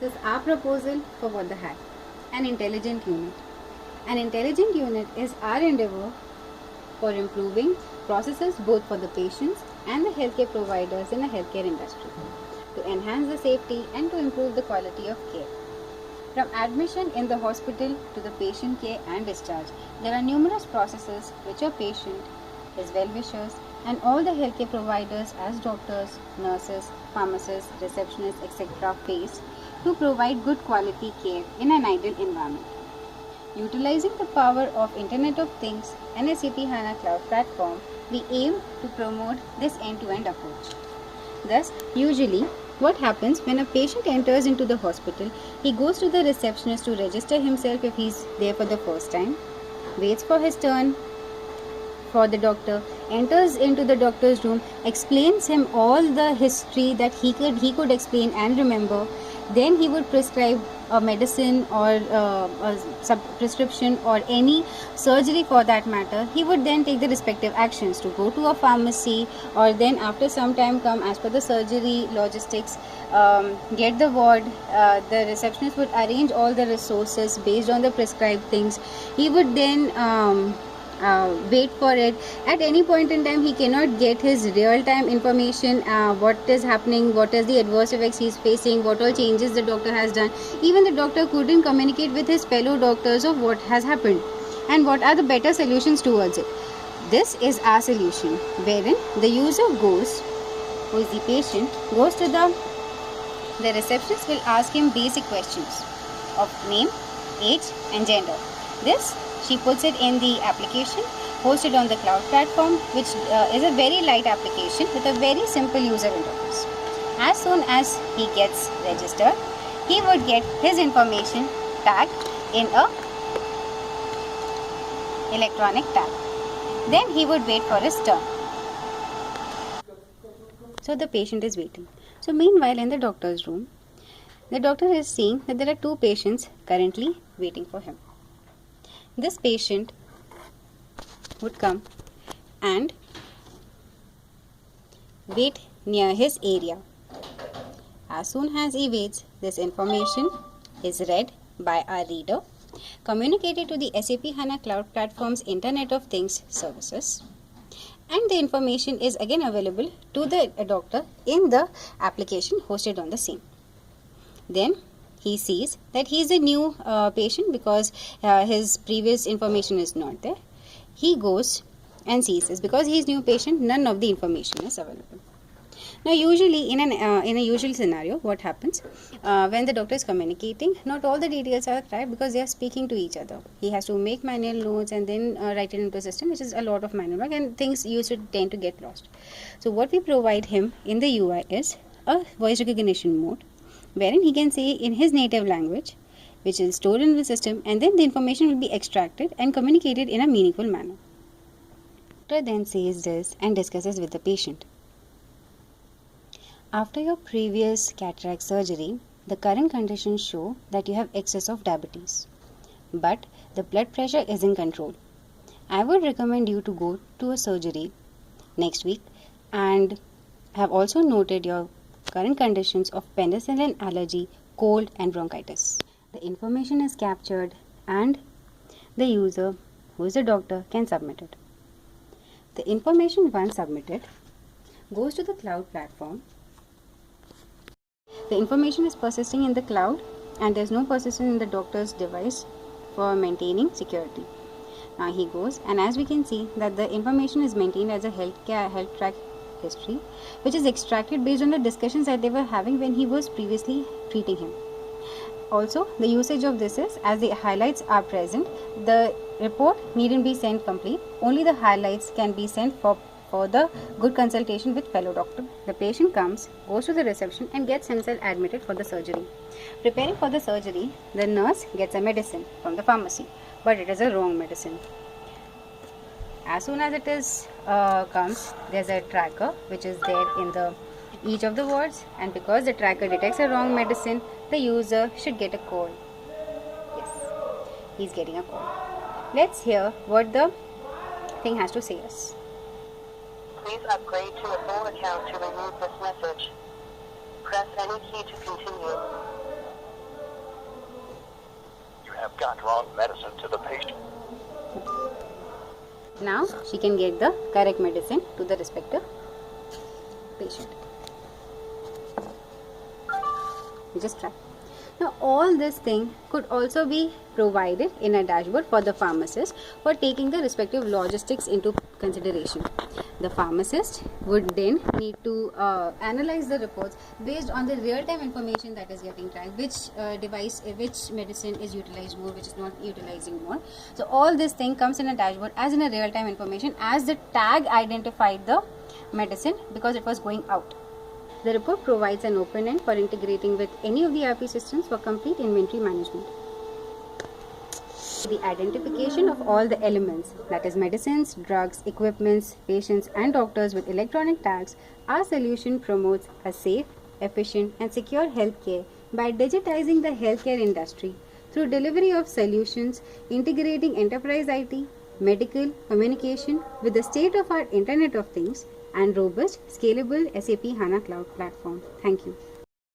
is our proposal for What the Hack, an intelligent unit. An intelligent unit is our endeavor for improving processes both for the patients and the healthcare providers in the healthcare industry to enhance the safety and to improve the quality of care. From admission in the hospital to the patient care and discharge, there are numerous processes which a patient, his well-wishers, and all the healthcare providers as doctors, nurses, pharmacists, receptionists, etc. face to provide good quality care in an ideal environment. Utilizing the power of Internet of Things and SAP HANA Cloud Platform, we aim to promote this end-to-end approach. Thus, usually, what happens when a patient enters into the hospital, he goes to the receptionist to register himself if he's there for the first time, waits for his turn for the doctor, enters into the doctor's room, explains him all the history that he could explain and remember. Then he would prescribe a medicine or a prescription or any surgery for that matter. He would then take the respective actions to go to a pharmacy, or then after some time come as per the surgery logistics, get the ward. The receptionist would arrange all the resources based on the prescribed things. He would then wait for it. At any point in time, he cannot get his real-time information, what is happening, what is the adverse effects he is facing, what all changes the doctor has done. Even the doctor couldn't communicate with his fellow doctors of what has happened and what are the better solutions towards it. This is our solution, wherein the user goes, who is the patient, goes to the receptionist will ask him basic questions of name, age and gender. This she puts it in the application hosted on the cloud platform, which is a very light application with a very simple user interface. As soon as he gets registered, he would get his information tagged in a electronic tag. Then he would wait for his turn. So the patient is waiting. So meanwhile, in the doctor's room, the doctor is seeing that there are two patients currently waiting for him. This patient would come and wait near his area. As soon as he waits, this information is read by our reader, communicated to the SAP HANA Cloud Platform's Internet of Things services, and the information is again available to the doctor in the application hosted on the same. Then he sees that he is a new patient because his previous information is not there. He goes and sees this. Because he is new patient, none of the information is available. Now, usually in a usual scenario, what happens when the doctor is communicating, not all the details are right because they are speaking to each other. He has to make manual notes and then write it into a system, which is a lot of manual work, and things used to tend to get lost. So what we provide him in the UI is a voice recognition mode, wherein he can say in his native language, which is stored in the system, and then the information will be extracted and communicated in a meaningful manner. The doctor then says this and discusses with the patient. After your previous cataract surgery, the current conditions show that you have excess of diabetes, but the blood pressure is in control. I would recommend you to go to a surgery next week, and have also noted your current conditions of penicillin allergy, cold and bronchitis. The information is captured and the user, who is the doctor, can submit it. The information once submitted goes to the cloud platform. The information is persisting in the cloud and there is no persistence in the doctor's device for maintaining security. Now he goes, and as we can see that the information is maintained as a health track history, which is extracted based on the discussions that they were having when he was previously treating him. Also, the usage of this is, as the highlights are present, the report needn't be sent complete, only the highlights can be sent for the good consultation with fellow doctor. The patient comes, goes to the reception and gets himself admitted for the surgery. Preparing for the surgery, the nurse gets a medicine from the pharmacy, but it is a wrong medicine. As soon as it is comes, there's a tracker which is there in each of the wards, and because the tracker detects a wrong medicine, the user should get a call. Yes, he's getting a call. Let's hear what the thing has to say us. Please upgrade to a full account to remove this message. Press any key to continue. got wrong medicine to the patient. Now she can get the correct medicine to the respective patient. You just try. Now all this thing could also be provided in a dashboard for the pharmacist for taking the respective logistics into consideration. The pharmacist would then need to analyze the reports based on the real-time information that is getting tracked, which which medicine is utilized more, which is not utilizing more. So all this thing comes in a dashboard as in a real-time information as the tag identified the medicine because it was going out. The report provides an open end for integrating with any of the ERP systems for complete inventory management. The identification of all the elements, that is medicines, drugs, equipments, patients and doctors with electronic tags, our solution promotes a safe, efficient and secure healthcare by digitizing the healthcare industry through delivery of solutions integrating enterprise IT, medical, communication with the state-of-art Internet of Things and robust, scalable SAP HANA Cloud platform. Thank you.